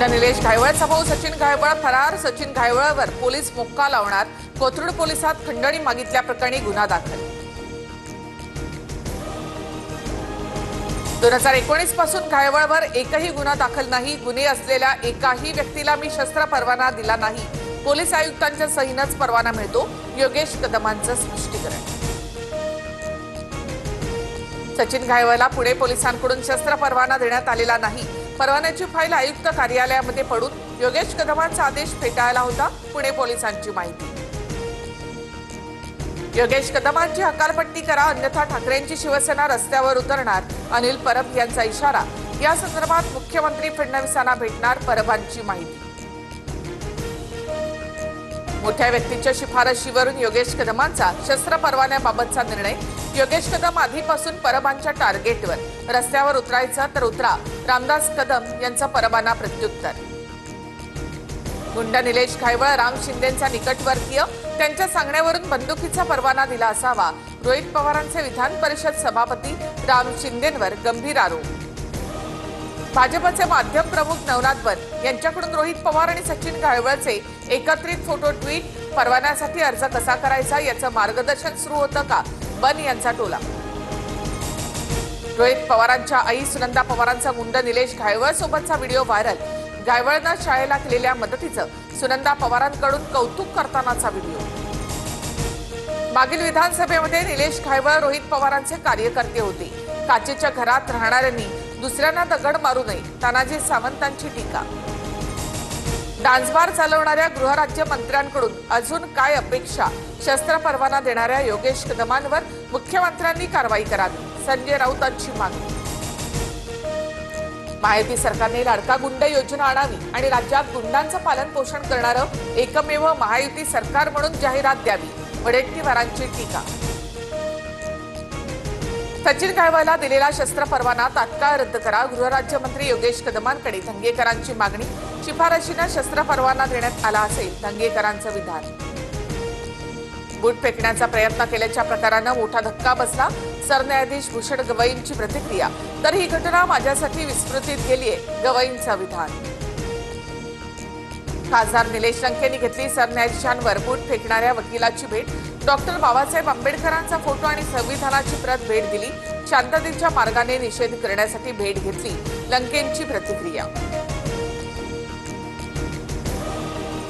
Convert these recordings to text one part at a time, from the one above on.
गुंड निलेश घायवळचा भाऊ सचिन घायवळ फरार। सचिन घायवळवर पोलीस मोक्का लावणार। कोथरूड पोलिसात खंडणी मागितल्याप्रकरणी गुन्हा दाखल। 2019 पासून घायवळवर एकही गुन्हा दाखल नाही। गुन्हे असलेल्या एकाही व्यक्तीला मी शस्त्र परवाना दिला नाही। पोलीस आयुक्तांच्या सहीनंच परवाना मिळतो। योगेश कदमांचं स्पष्टीकरण। सचिन घायवळला पुणे पोलिसांकडून शस्त्र परवाना देण्यात आलेला नाही। परवान्याची फाईल आयुक्त कार्यालयामध्ये पडून योगेश कदमांचा आदेश फेटाळला होता। पुणे पोलिसांची माहिती। योगेश कदमांची हकालपट्टी करा अन्यथा ठाकरेंची शिवसेना रस्त्यावर उतरणार। अनिल परब यांचा इशारा। या संदर्भात मुख्यमंत्री फडणवीसांना भेटणार परबांची माहिती। मोठ्या व्यक्तीच्या शिफारशीवरून योगेश कदमांचा शस्त्र परवान्याबाबतचा निर्णय। योगेश कदम आधीपासून परबांच्या टार्गेटवर। रस्त्यावर उतरायचं तर उतरा, रामदास कदम यांचा परबांना प्रत्युत्तर। गुंड निलेश घायवळ राम शिंदेंचा निकटवर्तीय। त्यांच्या सांगण्यावरून बंदुकीचा परवाना दिला असावा। रोहित पवारांचे विधान परिषद सभापती राम शिंदेंवर गंभीर आरोप। भाजपचे माध्यम प्रमुख नवनाथ बन यांच्याकडून रोहित पवार आणि सचिन घायवळचे एकत्रित फोटो ट्विट। परवान्यासाठी अर्ज कसा करायचा याचं मार्गदर्शन सुरू होतं का, बन यांचा टोला। रोहित पवारांच्या आई सुनंदा पवारांचा गुंड निलेश घायवळ सोबतचा व्हिडिओ व्हायरल। घायवळनं शाळेला केलेल्या मदतीचं सुनंदा पवारांकडून कौतुक करतानाचा व्हिडिओ। मागील विधानसभेमध्ये निलेश घायवळ रोहित पवारांचे कार्यकर्ते होते। काचेच्या घरात राहणाऱ्यांनी दुसऱ्यांना दगड मारू नये, तानाजी सावंतांची टीका। डान्सबार चालवणाऱ्या गृहराज्य मंत्र्यांकडून अजून काय अपेक्षा। शस्त्र परवाना देणाऱ्या योगेश कदमांवर मुख्यमंत्र्यांनी कारवाई करावी, संजय राऊतांची मागणी। महायुती सरकारने लाडका गुंड योजना आणावी आणि राज्यात गुंडांचं पालन पोषण करणारं एकमेव महायुती सरकार म्हणून जाहिरात द्यावी, वडेट्टीवारांची टीका। सचिन घायवळला दिलेला शस्त्र परवाना तात्काळ रद्द करा, गृहराज्यमंत्री योगेश कदमांकडे धंगेकरांची मागणी। शिफारशीनं शस्त्र परवाना देण्यात आला असेल, धंगेकरांचं विधान। बूट फेकण्याचा प्रयत्न केल्याच्या प्रकारानं मोठा धक्का बसला। सरन्यायाधीश भूषण गवईंची प्रतिक्रिया। तर ही घटना माझ्यासाठी विस्मृतीत गेलीये, गवईंचं विधान। खासदार निलेश लंकेंनी घेतली सरन्यायाधीशांवर बूट फेकणाऱ्या वकिलाची भेट। डॉक्टर बाबासाहेब आंबेडकरांचा फोटो आणि संविधानाची प्रत भेट दिली। शांततेच्या मार्गाने निषेध करण्यासाठी भेट घेतली, लंकेंची प्रतिक्रिया।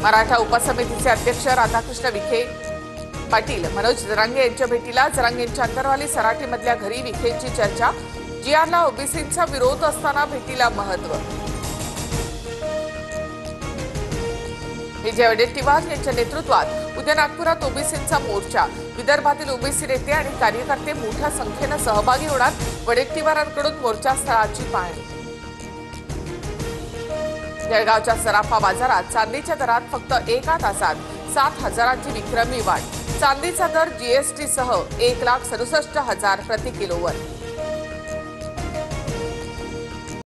मराठा उपसमितीचे अध्यक्ष राधाकृष्ण विखे पाटील मनोज जरांगे यांच्या भेटीला। जरांगेंच्या अंतरवाली सराटीमधल्या घरी विखेंची चर्चा। जीआरला ओबीसींचा विरोध असताना भेटीला महत्त्व। विजय वडेट्टीवार यांच्या नेतृत्वात उद्या नागपुरात ओबीसींचा मोर्चा। विदर्भातील ओबीसी नेते आणि कार्यकर्ते मोठ्या संख्येनं सहभागी होणार। वडेट्टीवारांकडून मोर्चा स्थळाची पाहणी। जळगावच्या सराफा बाजारात चांदीच्या दरात फक्त एका तासात 7,000ची विक्रमी वाढ। चांदीचा दर जीएसटीसह 1,67,000 प्रति किलोवर।